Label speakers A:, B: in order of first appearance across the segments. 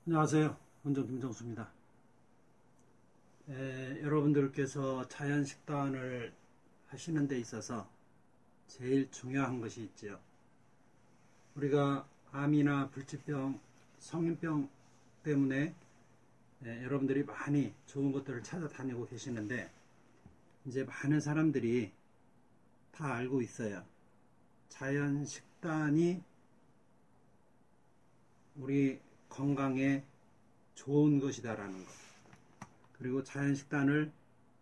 A: 안녕하세요. 원장 김정수입니다. 여러분들께서 자연식단을 하시는 데 있어서 제일 중요한 것이 있지요. 우리가 암이나 불치병, 성인병 때문에 여러분들이 많이 좋은 것들을 찾아다니고 계시는데 이제 많은 사람들이 다 알고 있어요. 자연식단이 우리 건강에 좋은 것이다라는 것, 그리고 자연식단을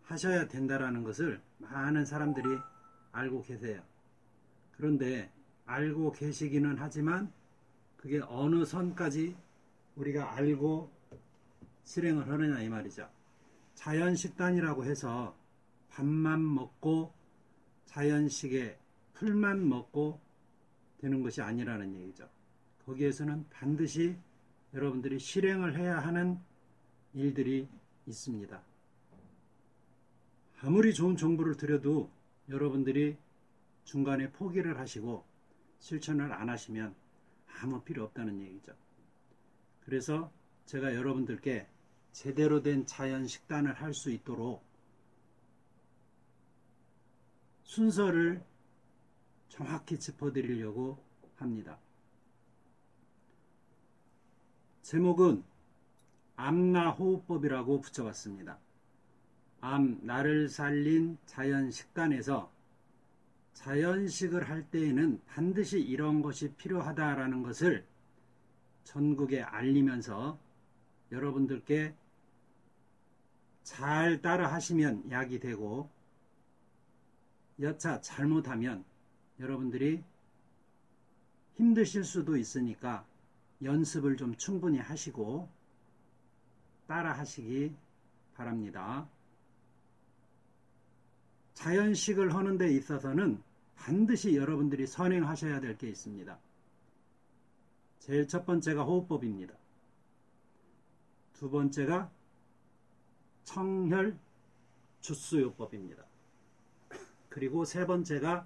A: 하셔야 된다라는 것을 많은 사람들이 알고 계세요. 그런데 알고 계시기는 하지만 그게 어느 선까지 우리가 알고 실행을 하느냐 이 말이죠. 자연식단이라고 해서 밥만 먹고 자연식의 풀만 먹고 되는 것이 아니라는 얘기죠. 거기에서는 반드시 여러분들이 실행을 해야 하는 일들이 있습니다. 아무리 좋은 정보를 드려도 여러분들이 중간에 포기를 하시고 실천을 안 하시면 아무 필요 없다는 얘기죠. 그래서 제가 여러분들께 제대로 된 자연 식단을 할 수 있도록 순서를 정확히 짚어드리려고 합니다. 제목은 암나호흡법이라고 붙여봤습니다. 나를 살린 자연식단에서 자연식을 할 때에는 반드시 이런 것이 필요하다라는 것을 전국에 알리면서 여러분들께 잘 따라 하시면 약이 되고, 여차 잘못하면 여러분들이 힘드실 수도 있으니까 연습을 좀 충분히 하시고 따라 하시기 바랍니다. 자연식을 하는 데 있어서는 반드시 여러분들이 선행하셔야 될 게 있습니다. 제일 첫 번째가 호흡법입니다. 두 번째가 청혈 주수요법입니다. 그리고 세 번째가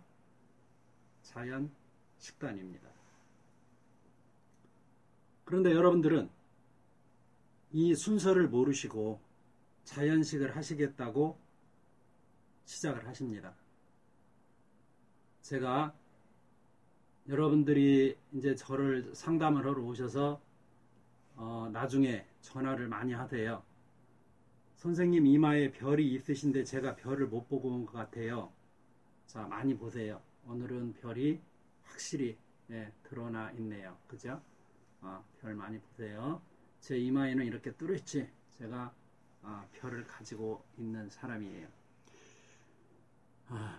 A: 자연 식단입니다. 그런데 여러분들은 이 순서를 모르시고 자연식을 하시겠다고 시작을 하십니다. 제가 여러분들이 이제 저를 상담을 하러 오셔서 나중에 전화를 많이 하세요. 선생님, 이마에 별이 있으신데 제가 별을 못 보고 온 것 같아요. 자, 많이 보세요. 오늘은 별이 확실히 드러나 있네요. 그죠? 별 많이 보세요. 제 이마에는 이렇게 뚜렷이 제가 별을 가지고 있는 사람이에요.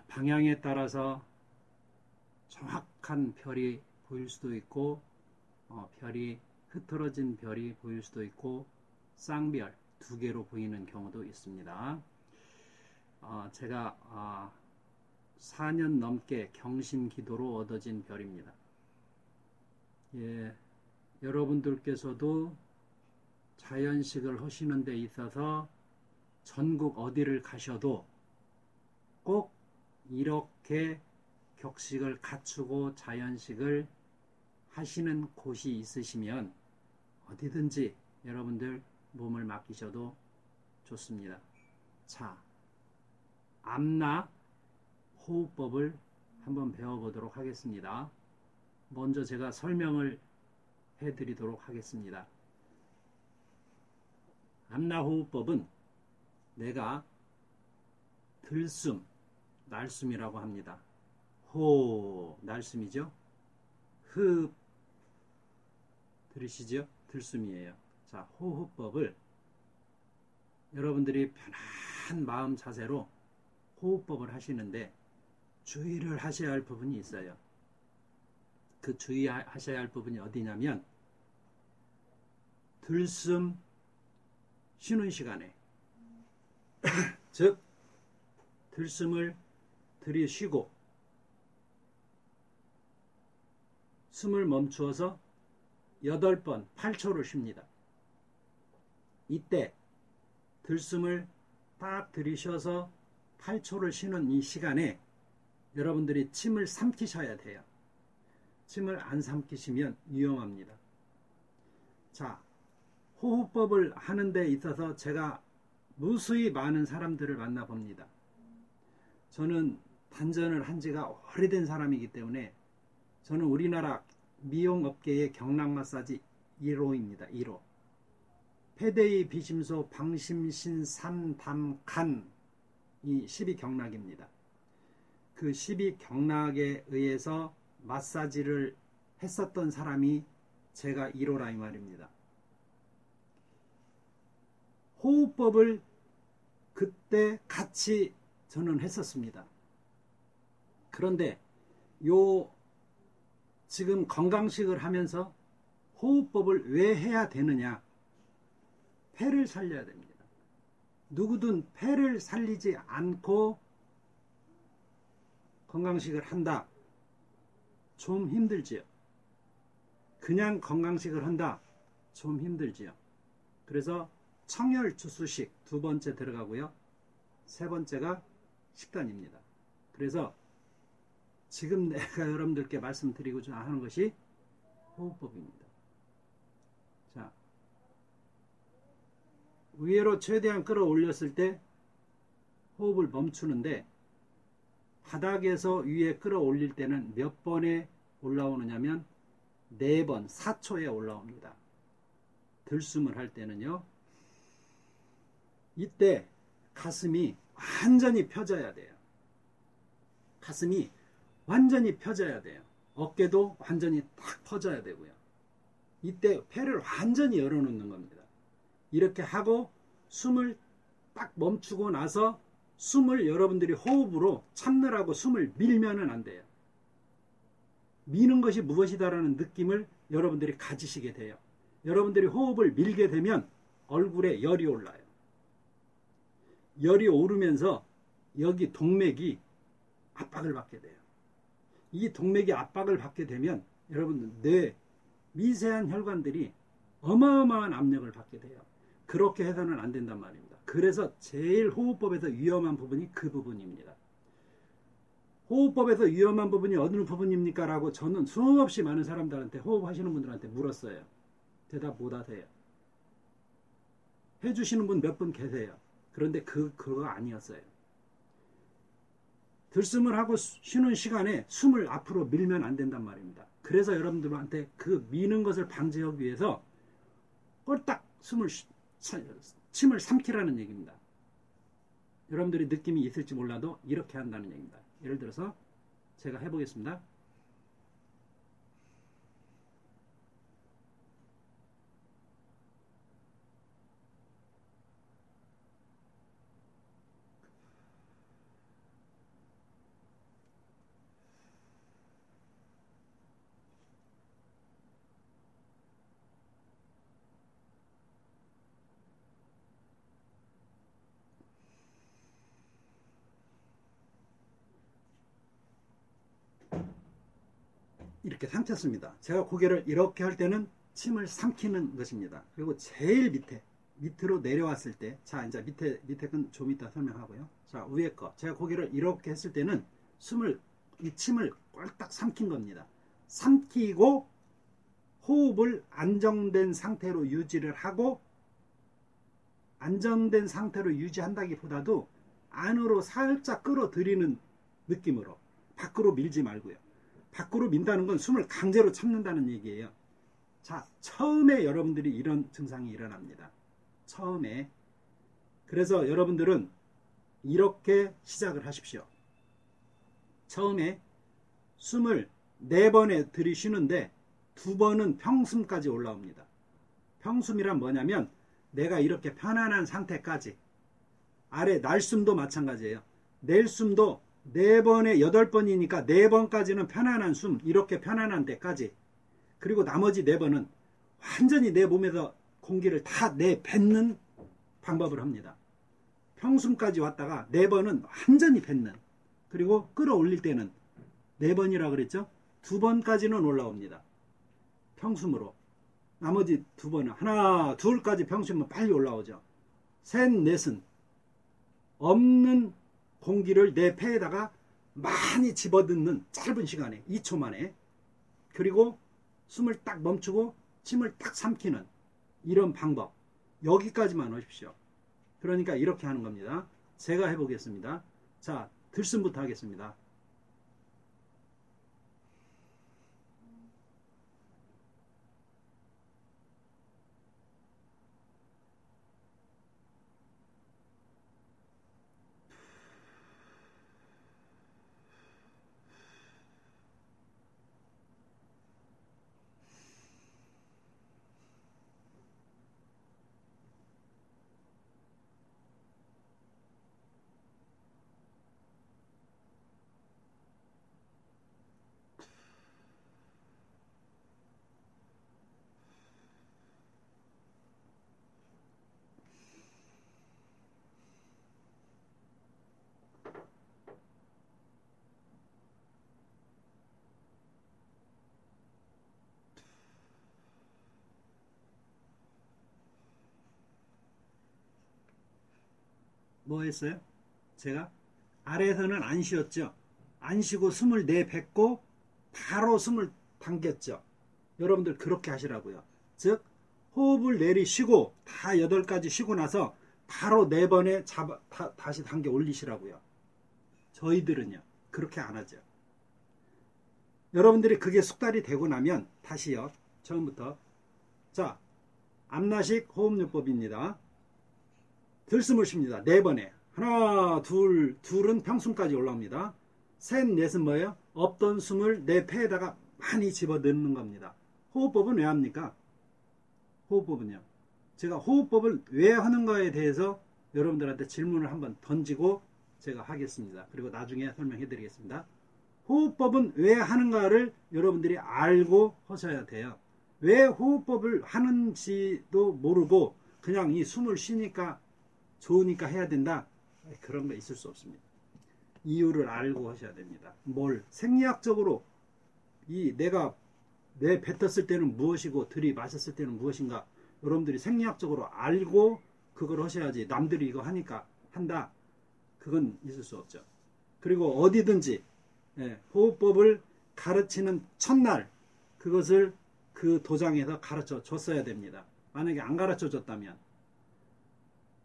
A: 방향에 따라서 정확한 별이 보일 수도 있고, 별이 흐트러진 별이 보일 수도 있고, 쌍별 두 개로 보이는 경우도 있습니다. 제가 4년 넘게 경신 기도로 얻어진 별입니다. 여러분들께서도 자연식을 하시는 데 있어서 전국 어디를 가셔도 꼭 이렇게 격식을 갖추고 자연식을 하시는 곳이 있으시면 어디든지 여러분들 몸을 맡기셔도 좋습니다. 자, 암나 호흡법을 한번 배워보도록 하겠습니다. 먼저 제가 설명을 해드리도록 하겠습니다. 암나호흡법은 내가 들숨, 날숨이라고 합니다. 호, 날숨이죠. 흡, 들으시죠? 들숨이에요. 자, 호흡법을 여러분들이 편한 마음 자세로 호흡법을 하시는데 주의를 하셔야 할 부분이 있어요. 그 주의하셔야 할 부분이 어디냐면, 들숨 쉬는 시간에 즉 들숨을 들이쉬고 숨을 멈추어서 8번 8초를 쉽니다. 이때 들숨을 딱 들이쉬어서 8초를 쉬는 이 시간에 여러분들이 침을 삼키셔야 돼요. 침을 안 삼키시면 위험합니다. 자, 호흡법을 하는 데 있어서 제가 무수히 많은 사람들을 만나봅니다. 저는 단전을 한 지가 오래된 사람이기 때문에 저는 우리나라 미용업계의 경락 마사지 1호입니다. 1호. 폐대의 비심소 방심신 산담간 이 12경락입니다. 그 12경락에 의해서 마사지를 했었던 사람이 제가 1호라 이 말입니다. 호흡법을 그때 같이 저는 했었습니다. 그런데 지금 건강식을 하면서 호흡법을 왜 해야 되느냐? 폐를 살려야 됩니다. 누구든 폐를 살리지 않고 건강식을 한다. 좀 힘들지요. 그냥 건강식을 한다. 좀 힘들지요. 그래서 청혈주수식 두 번째 들어가고요. 세 번째가 식단입니다. 그래서 지금 내가 여러분들께 말씀드리고자 하는 것이 호흡법입니다. 자, 위로 최대한 끌어올렸을 때 호흡을 멈추는데 바닥에서 위에 끌어올릴 때는 몇 번에 올라오느냐면 4번, 4초에 올라옵니다. 들숨을 할 때는요. 이때 가슴이 완전히 펴져야 돼요. 가슴이 완전히 펴져야 돼요. 어깨도 완전히 딱 퍼져야 되고요. 이때 폐를 완전히 열어놓는 겁니다. 이렇게 하고 숨을 딱 멈추고 나서 숨을 여러분들이 호흡으로 참느라고 숨을 밀면은 안 돼요. 미는 것이 무엇이다라는 느낌을 여러분들이 가지시게 돼요. 여러분들이 호흡을 밀게 되면 얼굴에 열이 올라요. 열이 오르면서 여기 동맥이 압박을 받게 돼요. 이 동맥이 압박을 받게 되면 여러분 뇌 미세한 혈관들이 어마어마한 압력을 받게 돼요. 그렇게 해서는 안 된단 말입니다. 그래서 제일 호흡법에서 위험한 부분이 그 부분입니다. 호흡법에서 위험한 부분이 어느 부분입니까? 라고 저는 수없이 많은 사람들한테 호흡하시는 분들한테 물었어요. 대답 못 하세요. 해주시는 분 몇 분 계세요. 그런데 그거 아니었어요. 들숨을 하고 쉬는 시간에 숨을 앞으로 밀면 안 된단 말입니다. 그래서 여러분들한테 그 미는 것을 방지하기 위해서 꼴딱 침을 삼키라는 얘기입니다. 여러분들이 느낌이 있을지 몰라도 이렇게 한다는 얘기입니다. 예를 들어서 제가 해보겠습니다. 이렇게 삼켰습니다. 제가 고개를 이렇게 할 때는 침을 삼키는 것입니다. 그리고 제일 밑으로 내려왔을 때, 자, 이제 밑에 건 좀 이따 설명하고요. 자, 위에 거. 제가 고개를 이렇게 했을 때는 이 침을 꼴딱 삼킨 겁니다. 삼키고 호흡을 안정된 상태로 유지를 하고, 안정된 상태로 유지한다기보다도 안으로 살짝 끌어들이는 느낌으로 밖으로 밀지 말고요. 밖으로 민다는 건 숨을 강제로 참는다는 얘기예요. 자, 처음에 여러분들이 이런 증상이 일어납니다. 처음에. 그래서 여러분들은 이렇게 시작을 하십시오. 처음에 숨을 4번에 들이쉬는데 2번은 평숨까지 올라옵니다. 평숨이란 뭐냐면 내가 이렇게 편안한 상태까지. 아래 날숨도 마찬가지예요. 낼숨도 4번에 8번이니까 4번까지는 편안한 숨, 이렇게 편안한 데까지. 그리고 나머지 4번은 완전히 내 몸에서 공기를 다 내뱉는 방법을 합니다. 평숨까지 왔다가 4번은 완전히 뱉는. 그리고 끌어올릴 때는 4번이라고 그랬죠? 2번까지는 올라옵니다. 평숨으로. 나머지 2번은 하나, 둘까지 평숨은 빨리 올라오죠. 셋, 넷은 없는 공기를 내 폐에다가 많이 집어넣는 짧은 시간에 2초 만에, 그리고 숨을 딱 멈추고 침을 딱 삼키는 이런 방법. 여기까지만 하십시오. 그러니까 이렇게 하는 겁니다. 제가 해보겠습니다. 자, 들숨부터 하겠습니다. 뭐 했어요? 제가 아래에서는 안 쉬었죠. 안 쉬고 숨을 내뱉고 바로 숨을 당겼죠. 여러분들 그렇게 하시라고요. 즉 호흡을 내리쉬고 다 8가지 쉬고 나서 바로 4번에 다시 당겨 올리시라고요. 저희들은요 그렇게 안 하죠. 여러분들이 그게 숙달이 되고 나면 다시요. 처음부터. 자, 앞나식 호흡요법입니다. 들숨을 쉽니다. 4번에 하나, 둘은 평숨까지 올라옵니다. 셋, 넷은 뭐예요? 없던 숨을 내 폐에다가 많이 집어넣는 겁니다. 호흡법은 왜 합니까? 호흡법은요. 제가 호흡법을 왜 하는가에 대해서 여러분들한테 질문을 한번 던지고 제가 하겠습니다. 그리고 나중에 설명해 드리겠습니다. 호흡법은 왜 하는가를 여러분들이 알고 하셔야 돼요. 왜 호흡법을 하는지도 모르고 그냥 이 숨을 쉬니까 좋으니까 해야 된다. 그런 거 있을 수 없습니다. 이유를 알고 하셔야 됩니다. 뭘 생리학적으로 내가 뱉었을 때는 무엇이고 들이마셨을 때는 무엇인가 여러분들이 생리학적으로 알고 그걸 하셔야지 남들이 이거 하니까 한다. 그건 있을 수 없죠. 그리고 어디든지 호흡법을 가르치는 첫날 그것을 그 도장에서 가르쳐 줬어야 됩니다. 만약에 안 가르쳐 줬다면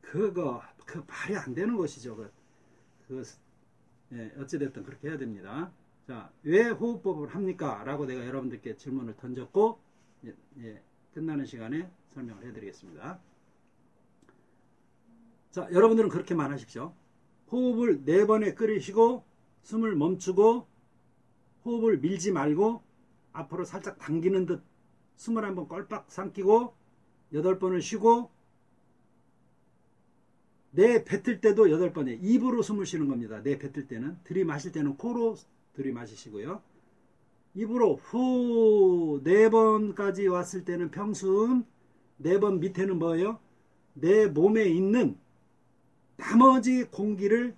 A: 그 말이 안 되는 것이죠. 어찌됐든 그렇게 해야 됩니다. 자, 왜 호흡법을 합니까? 라고 내가 여러분들께 질문을 던졌고 끝나는 시간에 설명을 해드리겠습니다. 자, 여러분들은 그렇게만 하십시오. 호흡을 4번에 끓이시고 숨을 멈추고 호흡을 밀지 말고 앞으로 살짝 당기는 듯 숨을 한번 꼴빡 삼키고 8번을 쉬고 내뱉을 때도 8번에 입으로 숨을 쉬는 겁니다. 내뱉을 때는. 들이마실 때는 코로 들이마시시고요. 입으로 후 4번까지 왔을 때는 평숨, 4번 밑에는 뭐예요? 내 몸에 있는 나머지 공기를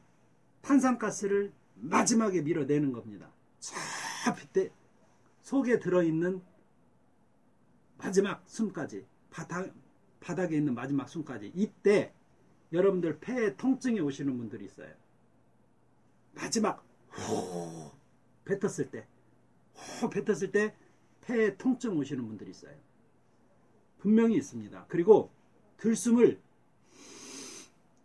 A: 탄산가스를 마지막에 밀어내는 겁니다. 저 밑에 속에 들어있는 마지막 숨까지 바닥에 있는 마지막 숨까지 이때 여러분들 폐에 통증이 오시는 분들이 있어요. 마지막 후 뱉었을 때 폐에 통증 오시는 분들이 있어요. 분명히 있습니다. 그리고 들숨을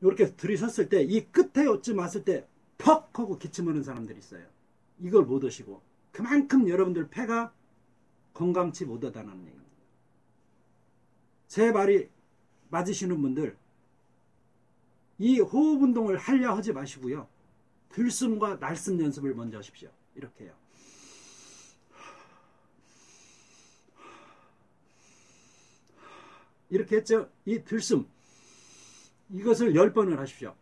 A: 이렇게 들이셨을 때 이 끝에 요쯤 왔을 때 퍽 하고 기침 하는 사람들이 있어요. 이걸 못 하시고 그만큼 여러분들 폐가 건강치 못하다는 얘기입니다. 제 말이 맞으시는 분들 이 호흡 운동을 하려 하지 마시고요. 들숨과 날숨 연습을 먼저 하십시오. 이렇게 해요. 이렇게 했죠. 이 들숨 이것을 10번을 하십시오.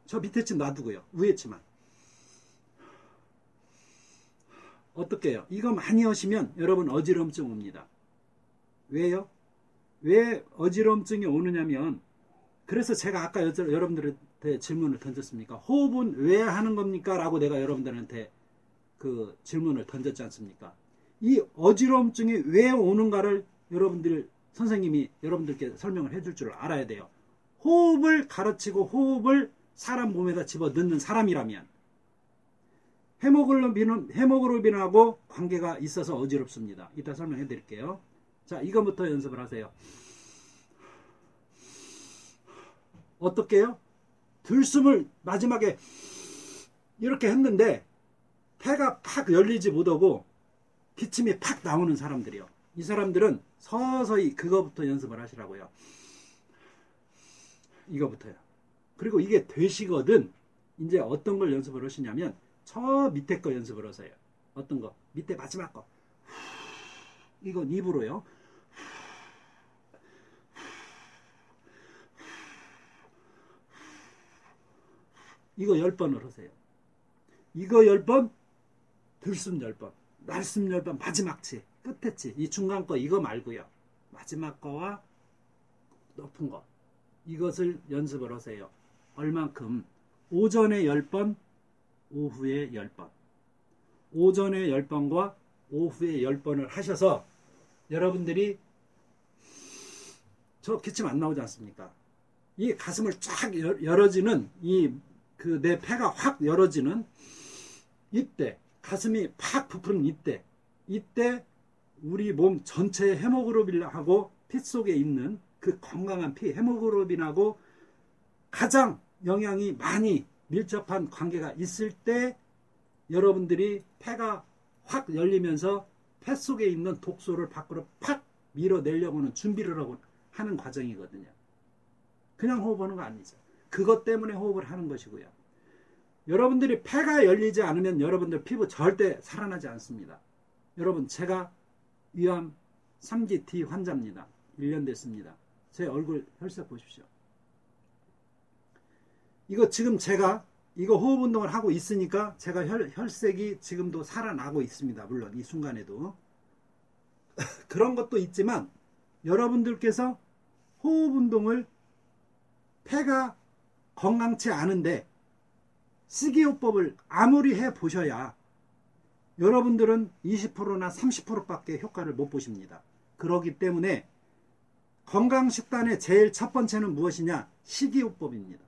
A: 저 밑에 층 놔두고요. 위에 층만. 어떻게 해요? 이거 많이 하시면 여러분 어지럼증 옵니다. 왜요? 왜 어지럼증이 오느냐면 그래서 제가 아까 여러분들한테 질문을 던졌습니까? 호흡은 왜 하는 겁니까? 라고 내가 여러분들한테 그 질문을 던졌지 않습니까? 이 어지럼증이 왜 오는가를 선생님이 여러분들께 설명을 해줄 줄 알아야 돼요. 호흡을 가르치고 호흡을 사람 몸에다 집어넣는 사람이라면 헤모글로빈하고 관계가 있어서 어지럽습니다. 이따 설명해 드릴게요. 자, 이거부터 연습을 하세요. 어떻게요? 들숨을 마지막에 이렇게 했는데 폐가 팍 열리지 못하고 기침이 팍 나오는 사람들이요. 이 사람들은 서서히 그거부터 연습을 하시라고요. 이거부터요. 그리고 이게 되시거든 이제 어떤 걸 연습을 하시냐면 저 밑에 거 연습을 하세요. 어떤 거? 밑에 마지막 거. 이건 입으로요. 이거 10번을 하세요. 이거 10번, 들숨 10번, 날숨 10번, 마지막 치, 끝에 치. 이 중간 거 이거 말고요. 마지막 거와 높은 거. 이것을 연습을 하세요. 얼만큼? 오전에 10번, 오후에 10번. 오전에 10번과 오후에 10번을 하셔서 여러분들이 저 기침 안 나오지 않습니까? 이 가슴을 쫙 열어지는 내 폐가 확 열어지는 이때 가슴이 팍 부푸는 이때 우리 몸 전체의 헤모글로빈하고 피 속에 있는 그 건강한 피 헤모글로빈하고 가장 영양이 많이 밀접한 관계가 있을 때 여러분들이 폐가 확 열리면서 폐 속에 있는 독소를 밖으로 팍 밀어내려고 하는 준비를 하고 하는 과정이거든요. 그냥 호흡하는 거 아니죠. 그것 때문에 호흡을 하는 것이고요. 여러분들이 폐가 열리지 않으면 여러분들 피부 절대 살아나지 않습니다. 여러분 제가 위암 3기 D 환자입니다. 1년 됐습니다. 제 얼굴 혈색 보십시오. 이거 지금 제가 이거 호흡 운동을 하고 있으니까 제가 혈색이 지금도 살아나고 있습니다. 물론 이 순간에도 그런 것도 있지만 여러분들께서 호흡 운동을 폐가 건강치 않은데 식이요법을 아무리 해보셔야 여러분들은 20%나 30%밖에 효과를 못 보십니다. 그렇기 때문에 건강식단의 제일 첫 번째는 무엇이냐? 식이요법입니다.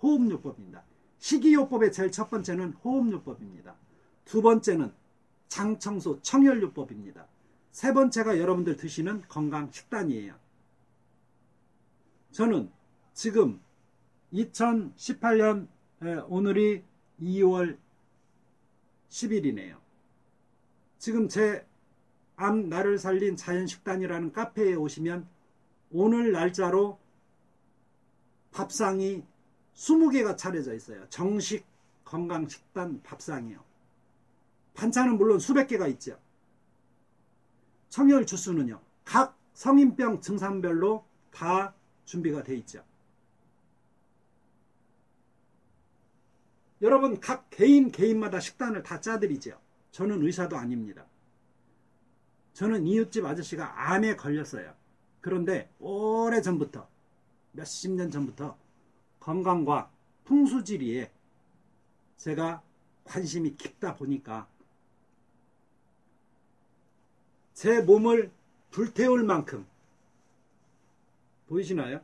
A: 호흡요법입니다. 식이요법의 제일 첫 번째는 호흡요법입니다. 두 번째는 장청소 청열요법입니다. 세 번째가 여러분들 드시는 건강식단이에요. 저는 지금 2018년 오늘이 2월 10일이네요. 지금 제 암 나를 살린 자연식단이라는 카페에 오시면 오늘 날짜로 밥상이 20개가 차려져 있어요. 정식 건강식단 밥상이요. 반찬은 물론 수백 개가 있죠. 청열 주스는요. 각 성인병 증상별로 다 준비가 돼 있죠. 여러분 각 개인마다 식단을 다 짜드리죠. 저는 의사도 아닙니다. 저는 이웃집 아저씨가 암에 걸렸어요. 그런데 오래전부터 몇십 년 전부터 건강과 풍수지리에 제가 관심이 깊다 보니까 제 몸을 불태울 만큼 보이시나요?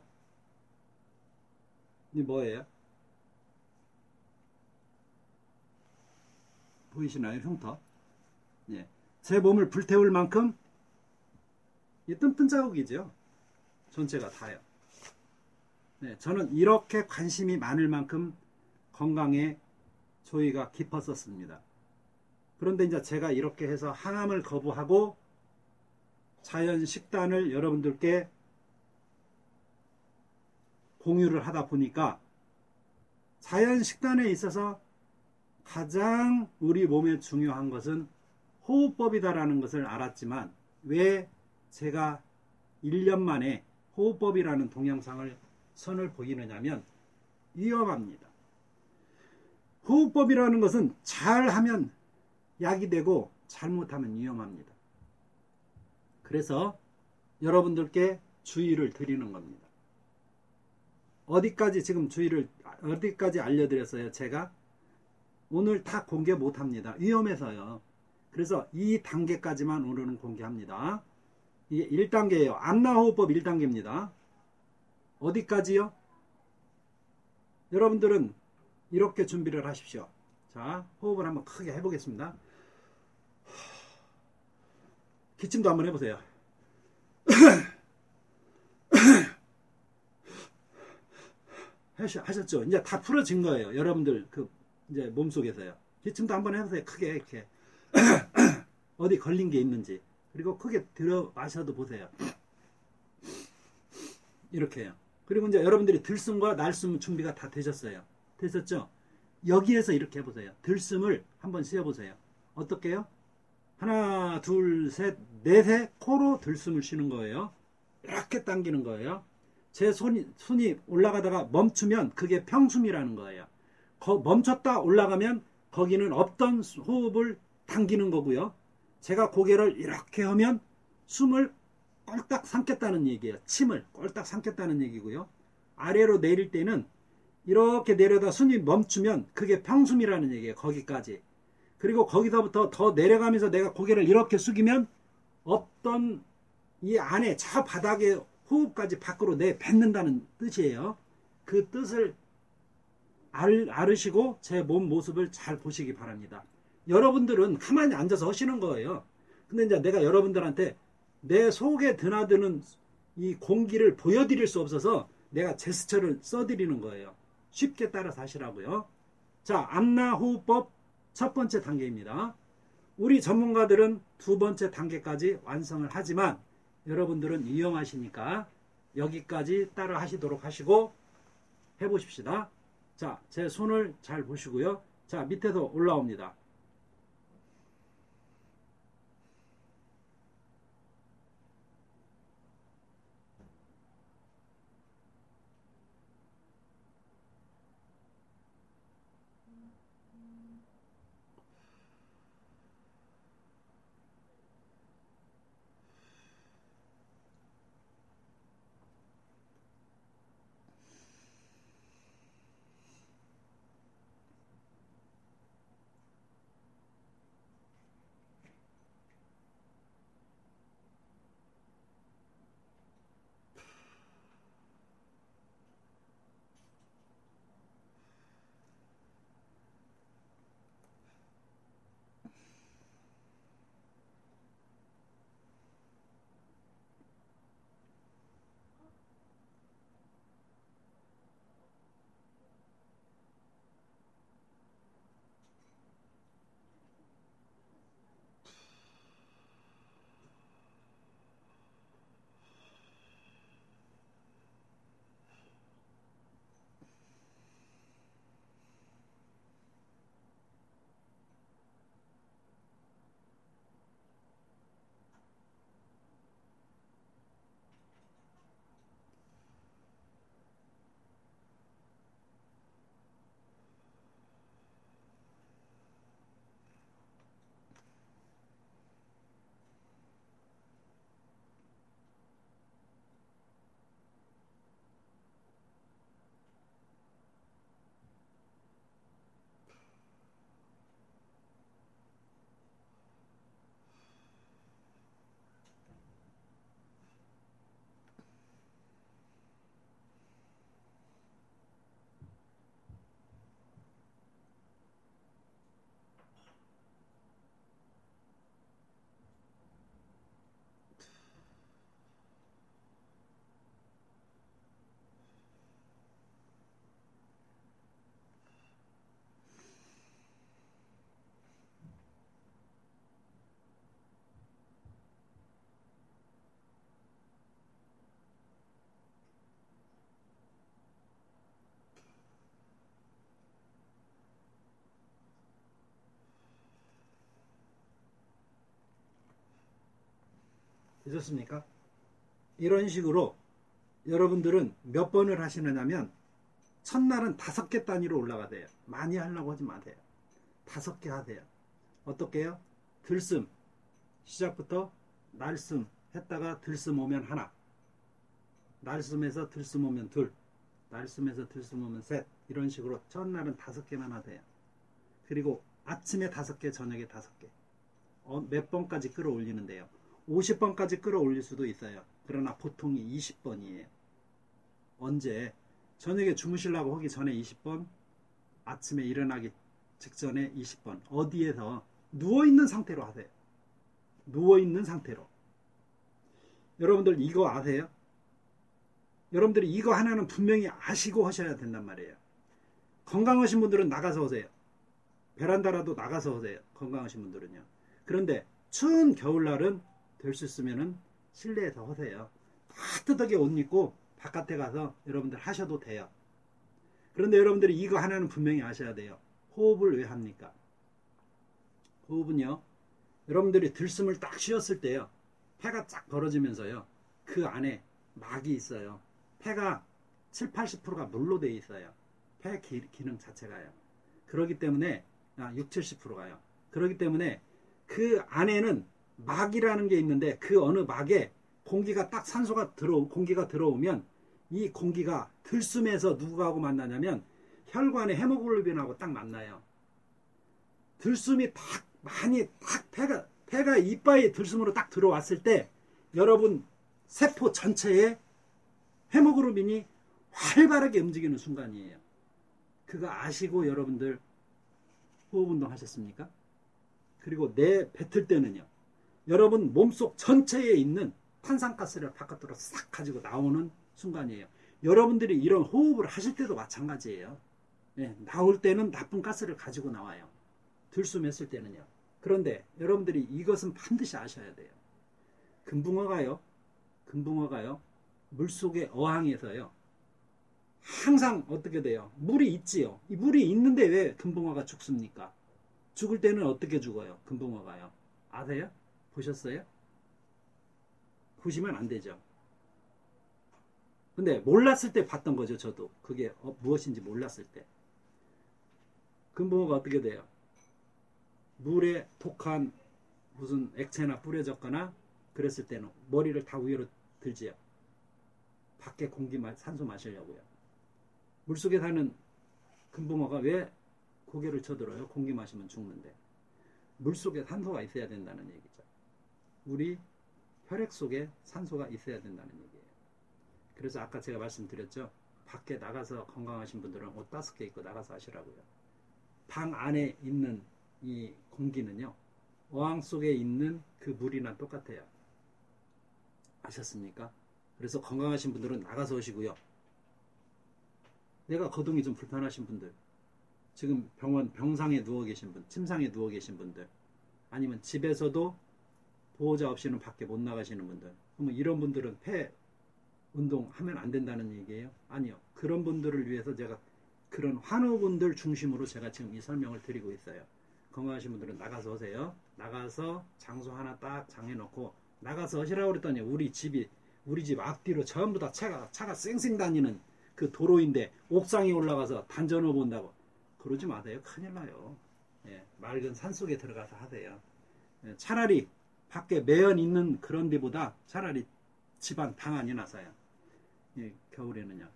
A: 이 뭐예요? 보이시나요? 흉터. 예. 제 몸을 불태울 만큼 이 뜸뜬 자국이죠. 전체가 다요. 네, 저는 이렇게 관심이 많을 만큼 건강에 조의가 깊었었습니다. 그런데 이제 제가 이렇게 해서 항암을 거부하고 자연 식단을 여러분들께 공유를 하다 보니까 자연 식단에 있어서 가장 우리 몸에 중요한 것은 호흡법이다라는 것을 알았지만 왜 제가 1년 만에 호흡법이라는 동영상을 선을 보이느냐면 위험합니다. 호흡법이라는 것은 잘하면 약이 되고 잘못하면 위험합니다. 그래서 여러분들께 주의를 드리는 겁니다. 어디까지 알려드렸어요? 제가 오늘 다 공개 못합니다. 위험해서요. 그래서 이 단계까지만 오늘은 공개합니다. 이게 1단계예요. 안나호흡법 1단계입니다. 어디까지요? 여러분들은 이렇게 준비를 하십시오. 자, 호흡을 한번 크게 해보겠습니다. 기침도 한번 해보세요. 하셨죠? 이제 다 풀어진 거예요. 여러분들 이제 몸속에서요. 기침도 한번 해보세요. 크게 이렇게 어디 걸린 게 있는지. 그리고 크게 들어 마셔도 보세요. 이렇게요. 그리고 이제 여러분들이 들숨과 날숨 준비가 다 되셨어요. 되셨죠? 여기에서 이렇게 해보세요. 들숨을 한번 쉬어보세요. 어떻게요? 하나, 둘, 셋, 넷에 코로 들숨을 쉬는 거예요. 이렇게 당기는 거예요. 제 손이 올라가다가 멈추면 그게 평숨이라는 거예요. 멈췄다 올라가면 거기는 없던 호흡을 당기는 거고요. 제가 고개를 이렇게 하면 숨을 꼴딱 삼켰다는 얘기예요. 침을 꼴딱 삼켰다는 얘기고요. 아래로 내릴 때는 이렇게 내려다 숨이 멈추면 그게 평숨이라는 얘기예요. 거기까지. 그리고 거기서부터 더 내려가면서 내가 고개를 이렇게 숙이면 없던 이 안에 저 바닥에 호흡까지 밖으로 내뱉는다는 뜻이에요. 그 뜻을 알으시고 제 몸 모습을 잘 보시기 바랍니다. 여러분들은 가만히 앉아서 하시는 거예요. 근데 이제 내가 여러분들한테 내 속에 드나드는 이 공기를 보여드릴 수 없어서 내가 제스처를 써드리는 거예요. 쉽게 따라서 하시라고요. 자, 암나호흡법 첫 번째 단계입니다. 우리 전문가들은 두 번째 단계까지 완성을 하지만 여러분들은 유용하시니까 여기까지 따라 하시도록 하시고 해보십시다. 자, 제 손을 잘 보시고요. 자, 밑에서 올라옵니다. 되셨습니까? 이런 식으로 여러분들은 몇 번을 하시느냐면 첫날은 5개 단위로 올라가세요. 많이 하려고 하지 마세요. 5개 하세요. 어떻게 해요? 들숨 시작부터 날숨 했다가 들숨 오면 하나, 날숨에서 들숨 오면 둘, 날숨에서 들숨 오면 셋, 이런 식으로 첫날은 5개만 하세요. 그리고 아침에 5개, 저녁에 5개. 몇 번까지 끌어올리는데요. 50번까지 끌어올릴 수도 있어요. 그러나 보통이 20번이에요. 언제? 저녁에 주무시려고 하기 전에 20번, 아침에 일어나기 직전에 20번. 어디에서? 누워있는 상태로 하세요. 누워있는 상태로. 여러분들 이거 아세요? 여러분들이 이거 하나는 분명히 아시고 하셔야 된단 말이에요. 건강하신 분들은 나가서 하세요. 베란다라도 나가서 하세요. 건강하신 분들은요. 그런데 추운 겨울날은 될 수 있으면은 실내에서 하세요. 따뜻하게 옷 입고 바깥에 가서 여러분들 하셔도 돼요. 그런데 여러분들이 이거 하나는 분명히 아셔야 돼요. 호흡을 왜 합니까? 호흡은요, 여러분들이 들숨을 딱 쉬었을 때요, 폐가 쫙 벌어지면서요, 그 안에 막이 있어요. 폐가 7, 80%가 물로 되어 있어요. 폐 기능 자체가요. 그렇기 때문에 6, 70%가요. 그렇기 때문에 그 안에는 막이라는 게 있는데 그 어느 막에 공기가 딱 공기가 들어오면 이 공기가 들숨에서 누구하고 만나냐면 혈관의 헤모글로빈하고 딱 만나요. 들숨이 딱 많이 딱 폐가 이빨에 들숨으로 딱 들어왔을 때 여러분 세포 전체에 헤모글로빈이 활발하게 움직이는 순간이에요. 그거 아시고 여러분들 호흡 운동 하셨습니까? 그리고 뱉을 때는요, 여러분 몸속 전체에 있는 탄산가스를 바깥으로 싹 가지고 나오는 순간이에요. 여러분들이 이런 호흡을 하실 때도 마찬가지예요. 예, 나올 때는 나쁜 가스를 가지고 나와요. 들숨 했을 때는요. 그런데 여러분들이 이것은 반드시 아셔야 돼요. 금붕어가요, 물속의 어항에서요, 항상 어떻게 돼요? 물이 있지요. 이 물이 있는데 왜 금붕어가 죽습니까? 죽을 때는 어떻게 죽어요? 금붕어가요. 아세요? 보셨어요? 보시면 안 되죠. 근데 몰랐을 때 봤던 거죠. 저도 그게 무엇인지 몰랐을 때. 금붕어가 어떻게 돼요? 물에 독한 무슨 액체나 뿌려졌거나 그랬을 때는 머리를 다 위로 들지요. 밖에 산소 마시려고요. 물속에 사는 금붕어가 왜 고개를 쳐들어요? 공기 마시면 죽는데. 물속에 산소가 있어야 된다는 얘기죠. 우리 혈액 속에 산소가 있어야 된다는 얘기예요. 그래서 아까 제가 말씀드렸죠. 밖에 나가서 건강하신 분들은 옷 5개 입고 나가서 하시라고요. 방 안에 있는 이 공기는요, 어항 속에 있는 그 물이랑 똑같아요. 아셨습니까? 그래서 건강하신 분들은 나가서 하시고요. 내가 거동이 좀 불편하신 분들, 지금 병상에 누워 계신 분, 침상에 누워 계신 분들, 아니면 집에서도 보호자 없이는 밖에 못 나가시는 분들, 그러면 이런 분들은 폐 운동하면 안 된다는 얘기예요? 아니요. 그런 분들을 위해서 제가 그런 환우분들 중심으로 제가 지금 이 설명을 드리고 있어요. 건강하신 분들은 나가서 하세요. 나가서 장소 하나 딱 정해놓고 나가서 하시라고 그랬더니 우리 집 앞뒤로 전부 다 차가 쌩쌩 다니는 그 도로인데 옥상에 올라가서 단전어 본다고 그러지 마세요. 큰일 나요. 예, 맑은 산속에 들어가서 하세요. 예, 차라리 밖에 매연 있는 그런 데보다 차라리 집안 방 안이 나서요. 예, 겨울에는요.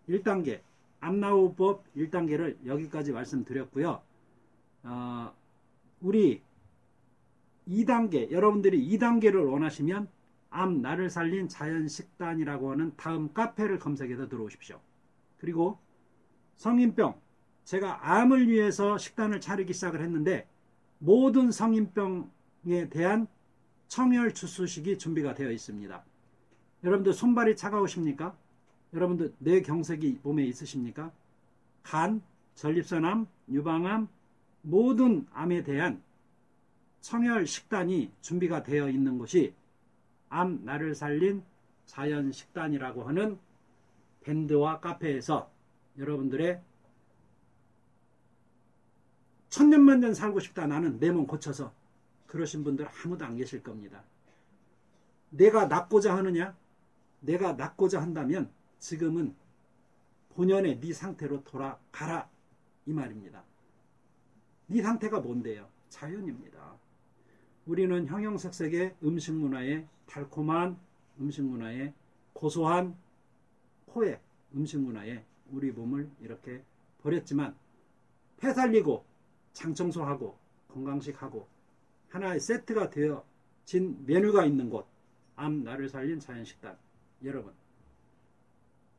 A: 1단계 암나호흡법 1단계를 여기까지 말씀드렸고요. 우리 2단계, 여러분들이 2단계를 원하시면 암 나를 살린 자연식단이라고 하는 다음 카페를 검색해서 들어오십시오. 그리고 성인병, 제가 암을 위해서 식단을 차리기 시작을 했는데 모든 성인병에 대한 청열 주수식이 준비가 되어 있습니다. 여러분들 손발이 차가우십니까? 여러분들 뇌경색이 몸에 있으십니까? 간, 전립선암, 유방암, 모든 암에 대한 청열 식단이 준비가 되어 있는 곳이 암 나를 살린 자연식단이라고 하는 밴드와 카페에서 여러분들의 천년만년 살고 싶다, 나는 내 몸 고쳐서, 그러신 분들 아무도 안 계실 겁니다. 내가 낫고자 하느냐? 내가 낫고자 한다면 지금은 본연의 네 상태로 돌아가라, 이 말입니다. 네 상태가 뭔데요? 자연입니다. 우리는 형형색색의 음식 문화에, 달콤한 음식 문화에, 고소한 코의 음식 문화에 우리 몸을 이렇게 버렸지만 폐 살리고 장청소하고 건강식하고 하나의 세트가 되어진 메뉴가 있는 곳, 암 나를 살린 자연식단. 여러분,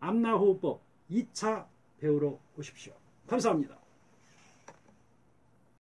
A: 암나호흡법 2차 배우러 오십시오. 감사합니다.